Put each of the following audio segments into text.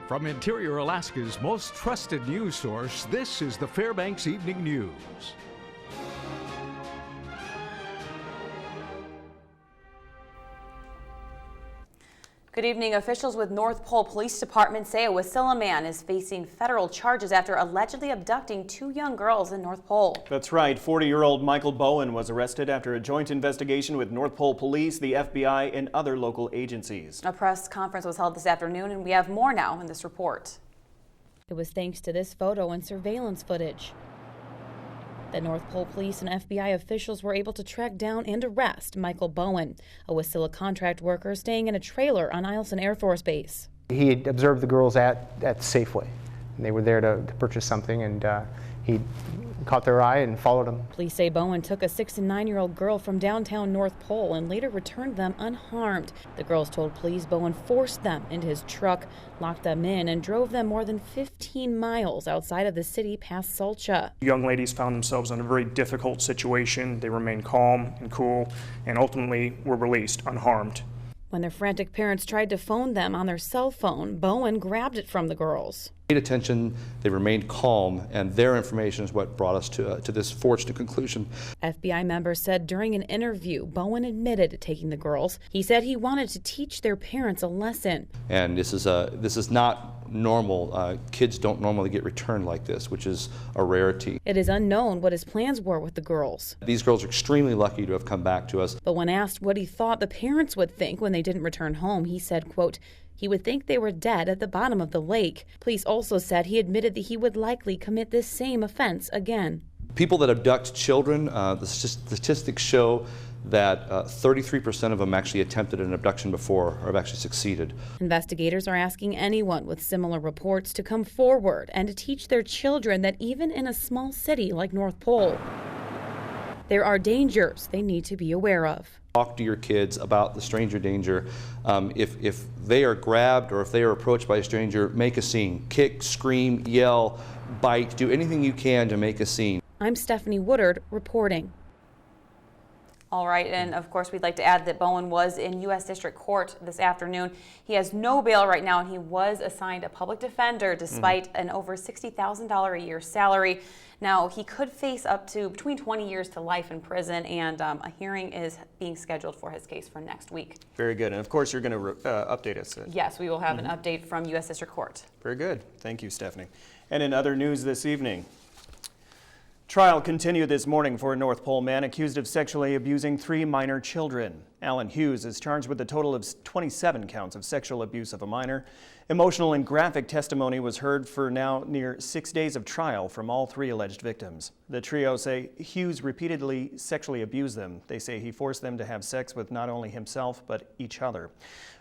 From Interior Alaska's most trusted news source, this is the Fbx Evening News. Good evening. Officials with North Pole Police Department say a Wasilla man is facing federal charges after allegedly abducting 2 young girls in North Pole. That's right. 40-year-old Michael Bowen was arrested after a joint investigation with North Pole Police, the FBI, and other local agencies. A press conference was held this afternoon, and we have more now in this report. It was thanks to this photo and surveillance footage that North Pole Police and FBI officials were able to track down and arrest Michael Bowen, a Wasilla contract worker staying in a trailer on Eielson Air Force Base. He had observed the girls at Safeway. And they were there to purchase something, and he caught their eye and followed them. Police say Bowen took a 6 and 9-year-old girl from downtown North Pole and later returned them unharmed. The girls told police Bowen forced them into his truck, locked them in, and drove them more than 15 miles outside of the city past Salcha. Young ladies found themselves in a very difficult situation. They remained calm and cool and ultimately were released unharmed. When their frantic parents tried to phone them on their cell phone, Bowen grabbed it from the girls. Paid attention, they remained calm, and their information is what brought us to this fortunate conclusion. FBI members said during an interview, Bowen admitted to taking the girls. He said he wanted to teach their parents a lesson. And this is not normal. Kids don't normally get returned like this, which is a rarity. It is unknown what his plans were with the girls. These girls are extremely lucky to have come back to us. But when asked what he thought the parents would think when they didn't return home, he said, quote, he would think they were dead at the bottom of the lake. Police also said he admitted that he would likely commit this same offense again. People that abduct children, the statistics show that 33% of them actually attempted an abduction before or have actually succeeded. Investigators are asking anyone with similar reports to come forward and to teach their children that even in a small city like North Pole, there are dangers they need to be aware of. Talk to your kids about the stranger danger. If they are grabbed or if they are approached by a stranger, make a scene. Kick, scream, yell, bite, do anything you can to make a scene. I'm Stephanie Woodard reporting. All right, and of course we'd like to add that Bowen was in U.S. District Court this afternoon. He has no bail right now, and he was assigned a public defender despite an over $60,000 a year salary. Now, he could face up to between 20 years to life in prison, and a hearing is being scheduled for his case for next week. Very good. And of course, you're going to update us. Yes, we will have an update from U.S. District Court. Very good. Thank you, Stephanie. And in other news this evening, trial continued this morning for a North Pole man accused of sexually abusing 3 minor children. Alan Hughes is charged with a total of 27 counts of sexual abuse of a minor. Emotional and graphic testimony was heard for now near 6 days of trial from all 3 alleged victims. The trio say Hughes repeatedly sexually abused them. They say he forced them to have sex with not only himself but each other.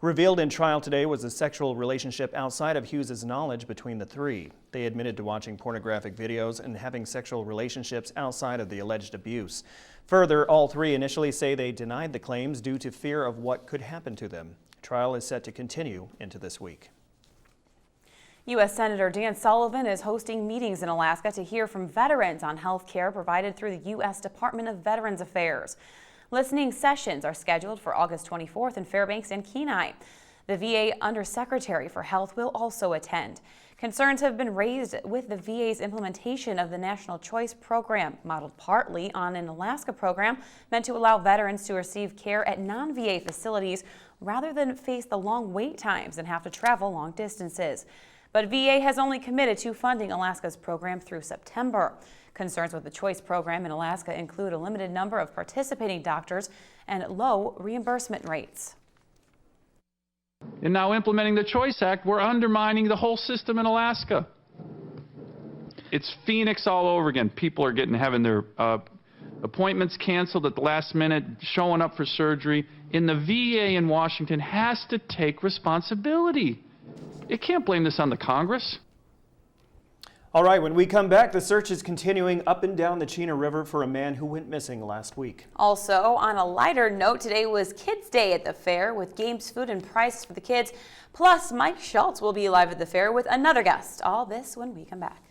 Revealed in trial today was a sexual relationship outside of Hughes's knowledge between the 3. They admitted to watching pornographic videos and having sexual relationships outside of the alleged abuse. Further, all 3 initially say they denied the claims due to fear of what could happen to them. Trial is set to continue into this week. U.S. Senator Dan Sullivan is hosting meetings in Alaska to hear from veterans on health care provided through the U.S. Department of Veterans Affairs. Listening sessions are scheduled for August 24th in Fairbanks and Kenai. The VA Undersecretary for Health will also attend. Concerns have been raised with the VA's implementation of the National Choice Program, modeled partly on an Alaska program meant to allow veterans to receive care at non-VA facilities rather than face the long wait times and have to travel long distances. But VA has only committed to funding Alaska's program through September. Concerns with the Choice Program in Alaska include a limited number of participating doctors and low reimbursement rates. And now implementing the Choice Act, we're undermining the whole system in Alaska. It's Phoenix all over again. People are having their appointments canceled at the last minute, showing up for surgery. And the VA in Washington has to take responsibility. It can't blame this on the Congress. All right, when we come back, the search is continuing up and down the Chena River for a man who went missing last week. Also, on a lighter note, today was Kids Day at the fair with games, food, and prizes for the kids. Plus, Mike Schultz will be live at the fair with another guest. All this when we come back.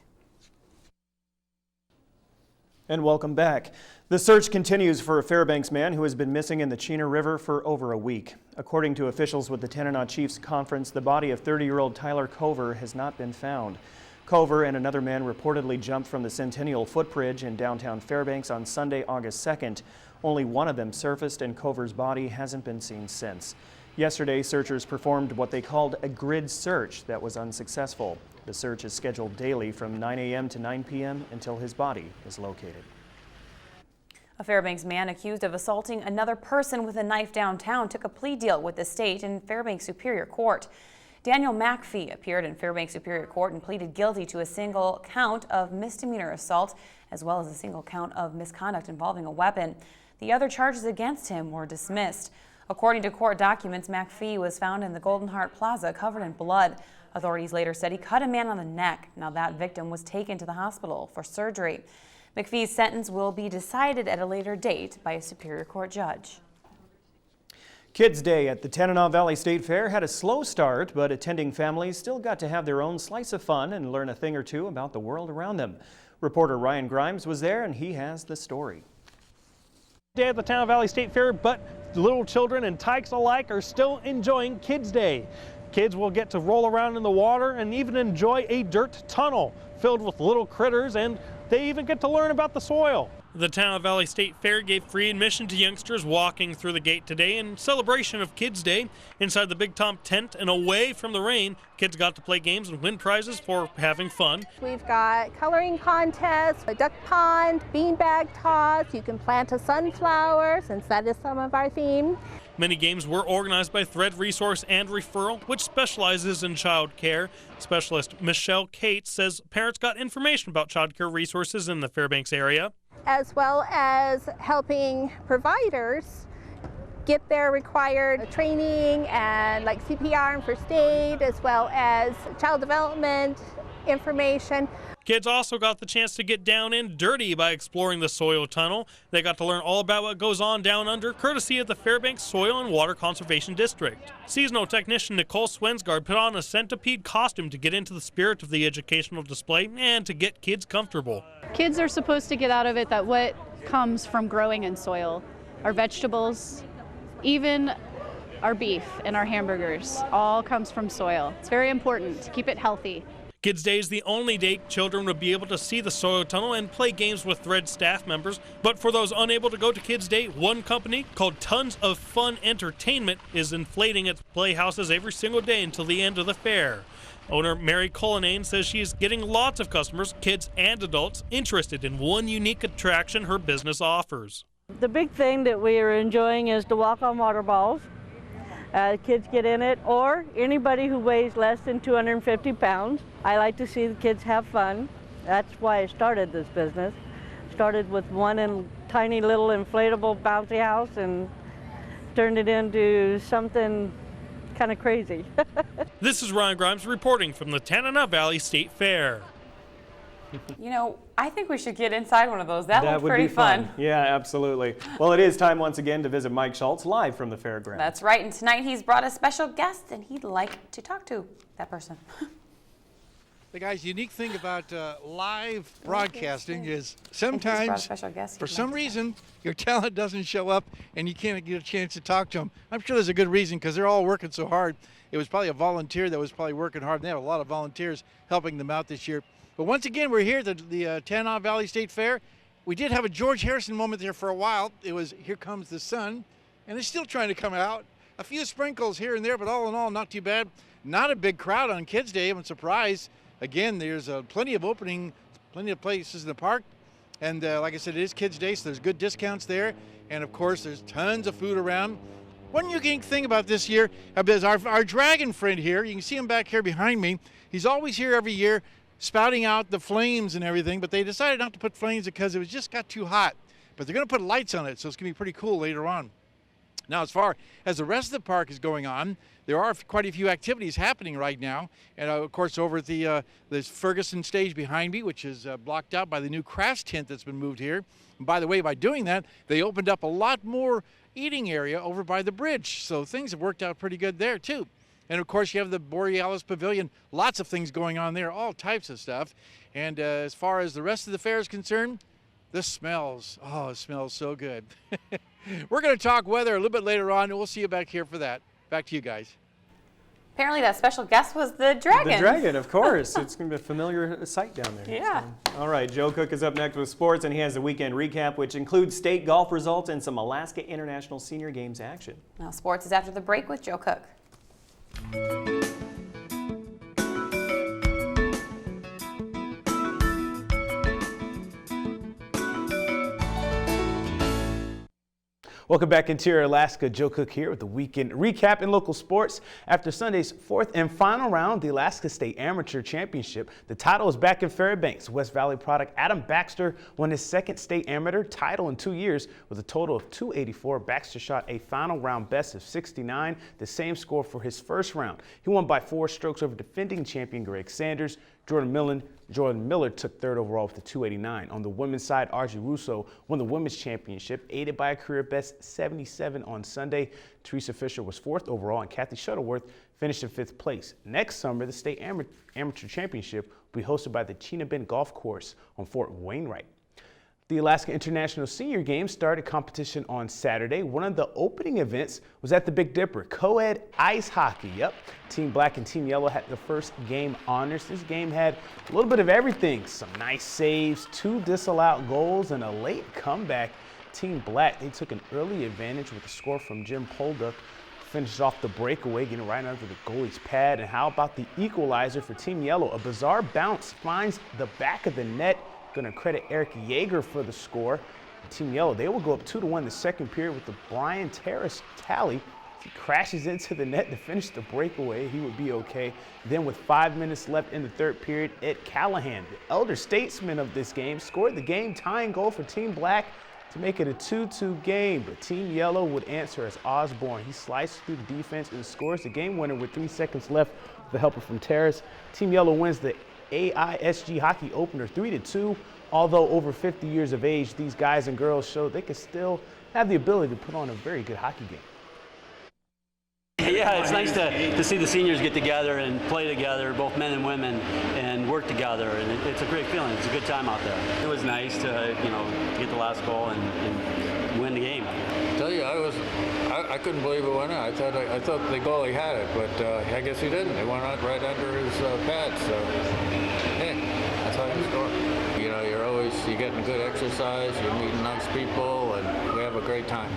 And welcome back. The search continues for a Fairbanks man who has been missing in the Chena River for over a week. According to officials with the Tanana Chiefs Conference, the body of 30-year-old Tyler Cover has not been found. Cover and another man reportedly jumped from the Centennial Footbridge in downtown Fairbanks on Sunday, August 2nd. Only one of them surfaced, and Cover's body hasn't been seen since. Yesterday, searchers performed what they called a grid search that was unsuccessful. The search is scheduled daily from 9 a.m. to 9 p.m. until his body is located. A Fairbanks man accused of assaulting another person with a knife downtown took a plea deal with the state in Fairbanks Superior Court. Daniel McPhee appeared in Fairbanks Superior Court and pleaded guilty to a single count of misdemeanor assault as well as a single count of misconduct involving a weapon. The other charges against him were dismissed. According to court documents, McPhee was found in the Golden Heart Plaza covered in blood. Authorities later said he cut a man on the neck. Now that victim was taken to the hospital for surgery. McPhee's sentence will be decided at a later date by a Superior Court judge. Kids Day at the Tanana Valley State Fair had a slow start, but attending families still got to have their own slice of fun and learn a thing or two about the world around them. Reporter Ryan Grimes was there and he has the story. Day at the Tanana Valley State Fair, but little children and tykes alike are still enjoying Kids Day. Kids will get to roll around in the water and even enjoy a dirt tunnel filled with little critters, and they even get to learn about the soil. The Tanana Valley State Fair gave free admission to youngsters walking through the gate today in celebration of Kids Day. Inside the Big Tom tent and away from the rain, kids got to play games and win prizes for having fun. We've got coloring contests, a duck pond, beanbag toss. You can plant a sunflower since that is some of our theme. Many games were organized by Thread Resource and Referral, which specializes in child care. Specialist Michelle Cates says parents got information about child care resources in the Fairbanks area, as well as helping providers get their required training and like CPR and first aid, as well as child development information. Kids also got the chance to get down and dirty by exploring the soil tunnel. They got to learn all about what goes on down under, courtesy of the Fairbanks Soil and Water Conservation District. Seasonal technician Nicole Swensgaard put on a centipede costume to get into the spirit of the educational display and to get kids comfortable. Kids are supposed to get out of it that what comes from growing in soil, our vegetables, even our beef and our hamburgers, all comes from soil. It's very important to keep it healthy. Kids Day is the only day children would be able to see the soil tunnel and play games with Thread staff members. But for those unable to go to Kids Day, one company called Tons of Fun Entertainment is inflating its playhouses every single day until the end of the fair. Owner Mary Cullinane says she is getting lots of customers, kids and adults, interested in one unique attraction her business offers. The big thing that we are enjoying is the walk on water balls. Kids get in it, or anybody who weighs less than 250 pounds. I like to see the kids have fun. That's why I started this business. Started with one tiny little inflatable bouncy house and turned it into something kind of crazy. This is Ryan Grimes reporting from the Tanana Valley State Fair. You know, I think we should get inside one of those. That looked pretty fun. Yeah, absolutely. Well, it is time once again to visit Mike Schultz live from the fairgrounds. That's right, and tonight he's brought a special guest and he'd like to talk to that person. The guy's unique thing about live broadcasting is sometimes, for some reason, your talent doesn't show up and you can't get a chance to talk to them. I'm sure there's a good reason because they're all working so hard. It was probably a volunteer that was probably working hard, and they have a lot of volunteers helping them out this year. But once again, we're here at the Tanana Valley State Fair. We did have a George Harrison moment there for a while. It was Here Comes the Sun, and it's still trying to come out. A few sprinkles here and there, but all in all, not too bad. Not a big crowd on Kids Day. I'm surprised. Again, there's plenty of places in the park. And like I said, it is Kids Day, so there's good discounts there. And of course, there's tons of food around. One unique thing about this year is our dragon friend here. You can see him back here behind me. He's always here every year, spouting out the flames and everything, but they decided not to put flames because it was just got too hot. But they're going to put lights on it, so it's going to be pretty cool later on. Now, as far as the rest of the park is going on, there are quite a few activities happening right now. And of course, over at the this Ferguson stage behind me, which is blocked out by the new crafts tent that's been moved here. And by the way, by doing that, they opened up a lot more eating area over by the bridge. So things have worked out pretty good there, too. And of course, you have the Borealis Pavilion, lots of things going on there, all types of stuff. And as far as the rest of the fair is concerned, This smells, oh, it smells so good. We're going to talk weather a little bit later on, and we'll see you back here for that. Back to you guys. Apparently that special guest was the dragon. The dragon, of course. It's going to be a familiar sight down there. Yeah. So, all right, Joe Cook is up next with sports, and he has the weekend recap, which includes state golf results and some Alaska International Senior Games action. Now, sports is after the break with Joe Cook. Welcome back, Interior Alaska. Joe Cook here with the weekend recap in local sports. After Sunday's fourth and final round, the Alaska State Amateur Championship, the title is back in Fairbanks. West Valley product Adam Baxter won his second state amateur title in 2 years with a total of 284. Baxter shot a final round best of 69, the same score for his first round. He won by 4 strokes over defending champion Greg Sanders. Jordan Miller took third overall with a 289. On the women's side, Archie Russo won the women's championship, aided by a career best 77 on Sunday. Teresa Fisher was fourth overall, and Kathy Shuttleworth finished in fifth place. Next summer, the state amateur championship will be hosted by the Chinabin Golf Course on Fort Wainwright. The Alaska International Senior Games started competition on Saturday. One of the opening events was at the Big Dipper, co-ed ice hockey. Yep, Team Black and Team Yellow had the first game honors. This game had a little bit of everything. Some nice saves, 2 disallowed goals, and a late comeback. Team Black, they took an early advantage with a score from Jim Polduck. Finished off the breakaway, getting right under the goalie's pad. And how about the equalizer for Team Yellow? A bizarre bounce finds the back of the net. Going to credit Eric Yeager for the score. Team Yellow, they will go up 2-1 the second period with the Brian Terrace tally. He crashes into the net to finish the breakaway. He would be okay. Then with 5 minutes left in the third period, Ed Callahan, the elder statesman of this game, scored the game-tying goal for Team Black to make it a 2-2 game. But Team Yellow would answer as Osborne. He sliced through the defense and scores the game winner with 3 seconds left with the helper from Terrace. Team Yellow wins the AISG hockey opener 3-2. Although over 50 years of age, these guys and girls show they can still have the ability to put on a very good hockey game. Yeah, it's nice to see the seniors get together and play together, both men and women, and work together. And it's a great feeling. It's a good time out there. It was nice to, get the last goal and win the game. I tell you, I couldn't believe it went in. I thought the goalie had it, but I guess he didn't. It went out right under his pad. So, hey, that's how you score. You're getting good exercise. You're meeting nice people, and we have a great time.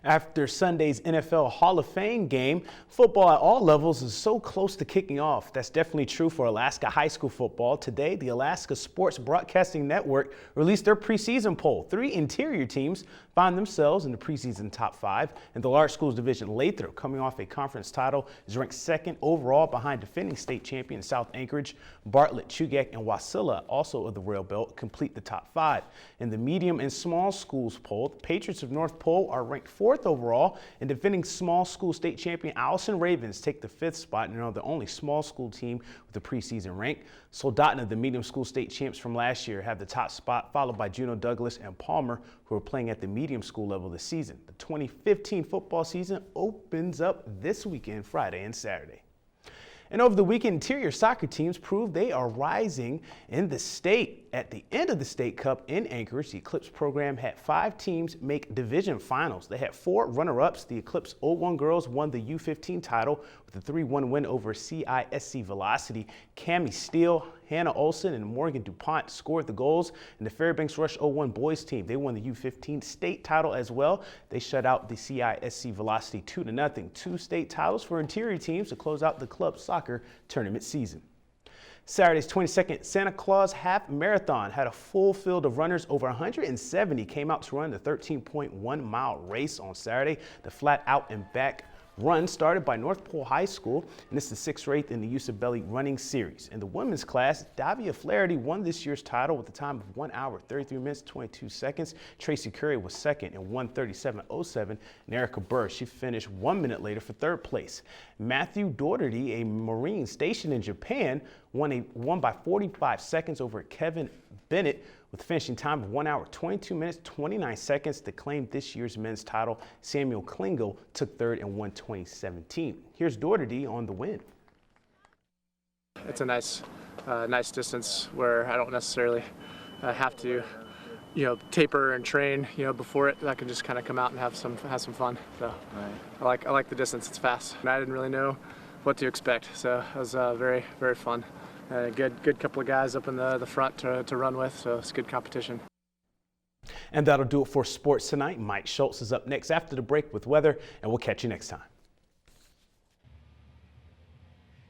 After Sunday's NFL Hall of Fame game, football at all levels is so close to kicking off. That's definitely true for Alaska high school football. Today, the Alaska Sports Broadcasting Network released their preseason poll. 3 interior teams find themselves in the preseason top 5. In the large schools division, Lathrop, coming off a conference title, is ranked 2nd overall behind defending state champion South Anchorage. Bartlett, Chugach, and Wasilla, also of the Rail Belt, complete the top 5. In the medium and small schools poll, the Patriots of North Pole are ranked 4th overall, and defending small school state champion Allison Ravens take the 5th spot and are the only small school team with a preseason rank. Soldotna, the medium school state champs from last year, have the top spot, followed by Juneau Douglas and Palmer, who are playing at the medium school level this season. The 2015 football season opens up this weekend, Friday and Saturday. And over the weekend, interior soccer teams proved they are rising in the state. At the end of the state cup in Anchorage, the Eclipse program had 5 teams make division finals. They had 4 runner-ups. The Eclipse 01 girls won the U15 title with a 3-1 win over CISC Velocity. Cammie Steele, Hannah Olson, and Morgan DuPont scored the goals. And the Fairbanks Rush 01 boys team, they won the U15 state title as well. They shut out the CISC Velocity 2-0. 2 state titles for interior teams to close out the club soccer tournament season. Saturday's 22nd Santa Claus Half Marathon had a full field of runners. Over 170 came out to run the 13.1 mile race on Saturday. The flat out and back run started by North Pole High School, and this is the 6th race in the Usabelli running series. In the women's class, Davia Flaherty won this year's title with a time of 1 hour, 33 minutes, 22 seconds. Tracy Curry was second in 1:37.07, and Erica Burr, she finished 1 minute later for 3rd place. Matthew Doherty, a Marine stationed in Japan, won by 45 seconds over Kevin Bennett with a finishing time of 1 hour, 22 minutes, 29 seconds to claim this year's men's title. Samuel Klingel took 3rd in 1:20.17. Here's Doherty on the win. It's a nice distance where I don't necessarily have to taper and train, before it, I can just kind of come out and have some fun. So I like the distance. It's fast. And I didn't really know what to expect, so it was very, very fun. Good couple of guys up in the front to run with, so it's good competition. And that'll do it for sports tonight. Mike Schultz is up next after the break with weather, and we'll catch you next time.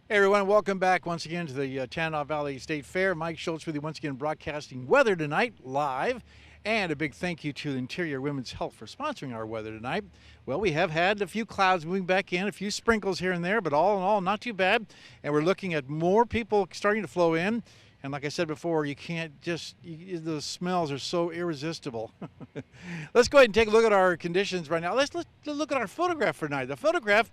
Hey everyone, welcome back once again to the Tanana Valley State Fair. Mike Schultz with you once again broadcasting weather tonight live. And a big thank you to Interior Women's Health for sponsoring our weather tonight. Well, we have had a few clouds moving back in, a few sprinkles here and there, but all in all, not too bad. And we're looking at more people starting to flow in. And like I said before, you can't the smells are so irresistible. Let's go ahead and take a look at our conditions right now. Let's look at our photograph for tonight. The photograph,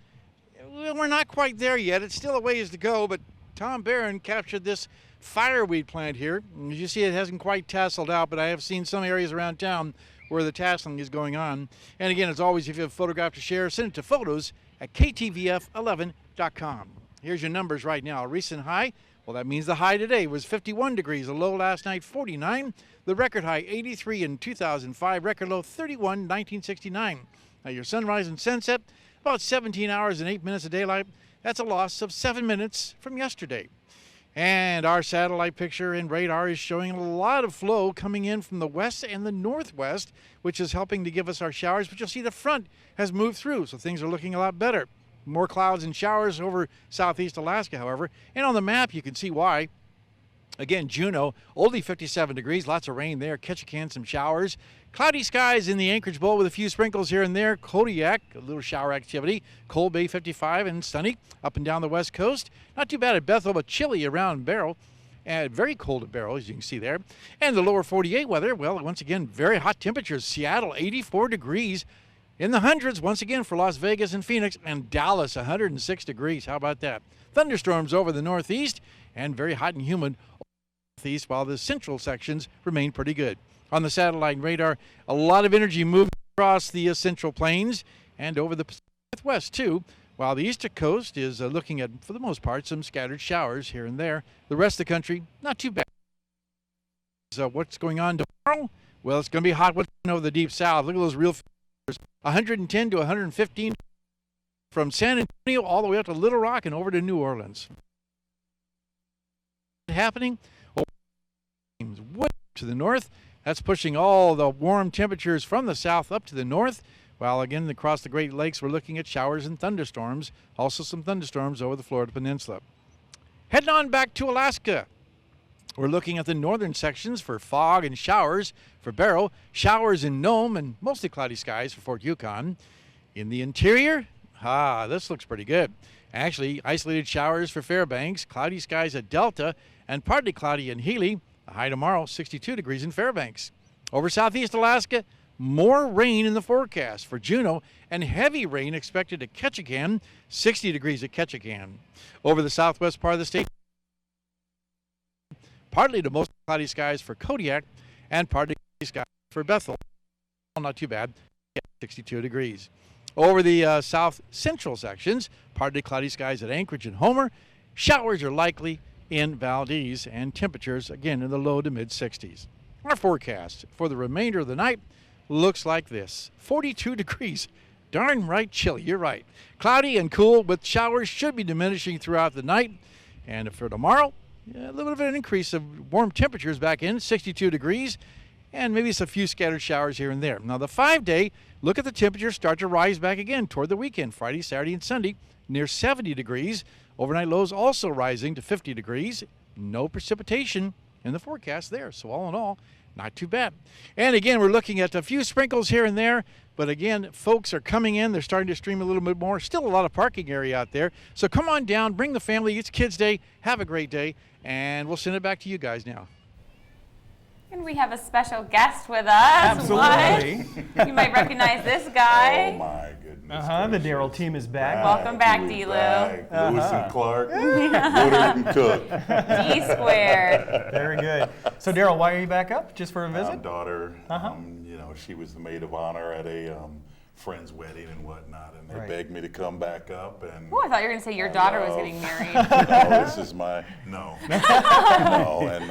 we're not quite there yet. It's still a ways to go, but Tom Barron captured this fireweed plant here. As you see, it hasn't quite tasseled out, but I have seen some areas around town where the tasseling is going on. And again, as always, if you have a photograph to share, send it to photos@ktvf11.com. Here's your numbers right now. A recent high, well, that means the high today was 51 degrees. The low last night, 49. The record high, 83 in 2005. Record low, 31 in 1969. Now your sunrise and sunset, about 17 hours and 8 minutes of daylight. That's a loss of 7 minutes from yesterday. And our satellite picture and radar is showing a lot of flow coming in from the west and the northwest, which is helping to give us our showers. But you'll see the front has moved through, so things are looking a lot better. More clouds and showers over southeast Alaska, however. And on the map, you can see why. Again, Juneau, only 57 degrees, lots of rain there. Ketchikan, some showers. Cloudy skies in the Anchorage Bowl with a few sprinkles here and there. Kodiak, a little shower activity. Cold Bay, 55 and sunny up and down the west coast. Not too bad at Bethel, but chilly around Barrow. And very cold at Barrow, as you can see there. And the lower 48 weather, well, once again, very hot temperatures. Seattle, 84 degrees. In the hundreds, once again, for Las Vegas and Phoenix. And Dallas, 106 degrees. How about that? Thunderstorms over the northeast and very hot and humid northeast, while the central sections remain pretty good. On the satellite radar, a lot of energy moving across the central plains and over the Northwest too, while the eastern coast is looking at, for the most part, some scattered showers here and there. The rest of the country, not too bad. So what's going on tomorrow? Well, it's going to be hot over the deep south. Look at those real figures. 110 to 115 from San Antonio all the way up to Little Rock and over to New Orleans. Happening way to the north. That's pushing all the warm temperatures from the south up to the north. While again, across the Great Lakes, we're looking at showers and thunderstorms. Also some thunderstorms over the Florida Peninsula. Heading on back to Alaska. We're looking at the northern sections for fog and showers for Barrow. Showers in Nome and mostly cloudy skies for Fort Yukon. In the interior, this looks pretty good. Actually, isolated showers for Fairbanks. Cloudy skies at Delta and partly cloudy in Healy. The high tomorrow, 62 degrees in Fairbanks. Over southeast Alaska, more rain in the forecast for Juneau and heavy rain expected at Ketchikan, 60 degrees at Ketchikan. Over the southwest part of the state, partly to mostly cloudy skies for Kodiak and partly cloudy skies for Bethel. Not too bad, 62 degrees. Over the south central sections, partly cloudy skies at Anchorage and Homer. Showers are likely in Valdez and temperatures again in the low to mid 60s. Our forecast for the remainder of the night looks like this: 42 degrees. Darn right chilly, you're right. Cloudy and cool with showers should be diminishing throughout the night. And for tomorrow, a little bit of an increase of warm temperatures back in, 62 degrees, and maybe a few scattered showers here and there. Now the 5-day, look at the temperatures start to rise back again toward the weekend, Friday, Saturday, and Sunday, near 70 degrees. Overnight lows also rising to 50 degrees. No precipitation in the forecast there. So all in all, not too bad. And again, we're looking at a few sprinkles here and there. But again, folks are coming in. They're starting to stream a little bit more. Still a lot of parking area out there. So come on down, bring the family. It's Kids Day. Have a great day. And we'll send it back to you guys now. And we have a special guest with us. Absolutely. What? You might recognize this guy. Oh my goodness. The Darryl team is back. Welcome back, D. Lou. Lewis and Clark, Woodard and Cook. D squared. Very good. So Darryl, why are you back up? Just for a visit? Daughter, she was the maid of honor at a friend's wedding and whatnot, and they begged me to come back up. And I thought you were going to say your daughter was getting married. No, this is my no. No, and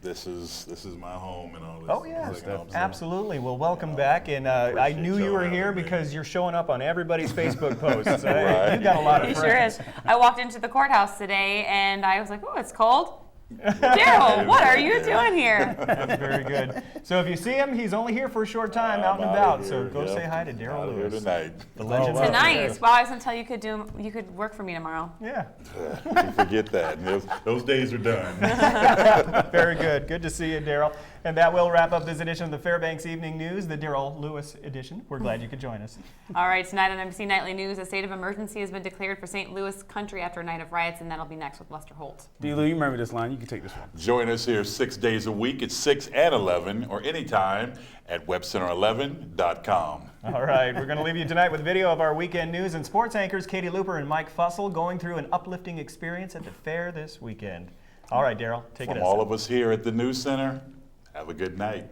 this is my home and all this. Oh, yes, absolutely. Well, welcome back. And I knew you were here because you're showing up on everybody's Facebook posts. Right. You got a lot of He friends. sure is. I walked into the courthouse today and I was like, oh, it's cold. Daryl, what are you doing here? That's very good. So if you see him, he's only here for a short time, out and about. So go say hi to Daryl Lewis. Here tonight. The legend. Nice. Well, I was gonna tell you you could work for me tomorrow. Yeah. Forget that. Those days are done. Very good. Good to see you, Daryl. And that will wrap up this edition of the Fairbanks Evening News, the Daryl Lewis edition. We're glad you could join us. All right, tonight on NBC Nightly News, a state of emergency has been declared for St. Louis country after a night of riots, and that'll be next with Lester Holt. D-Lou, you remember this line. You can take this one. Join us here 6 days a week at 6 and 11 or anytime at webcenter11.com. All right, we're going to leave you tonight with a video of our weekend news and sports anchors Katie Looper and Mike Fussell going through an uplifting experience at the fair this weekend. All right, Daryl, take it. From all of us here at the News Center, have a good night.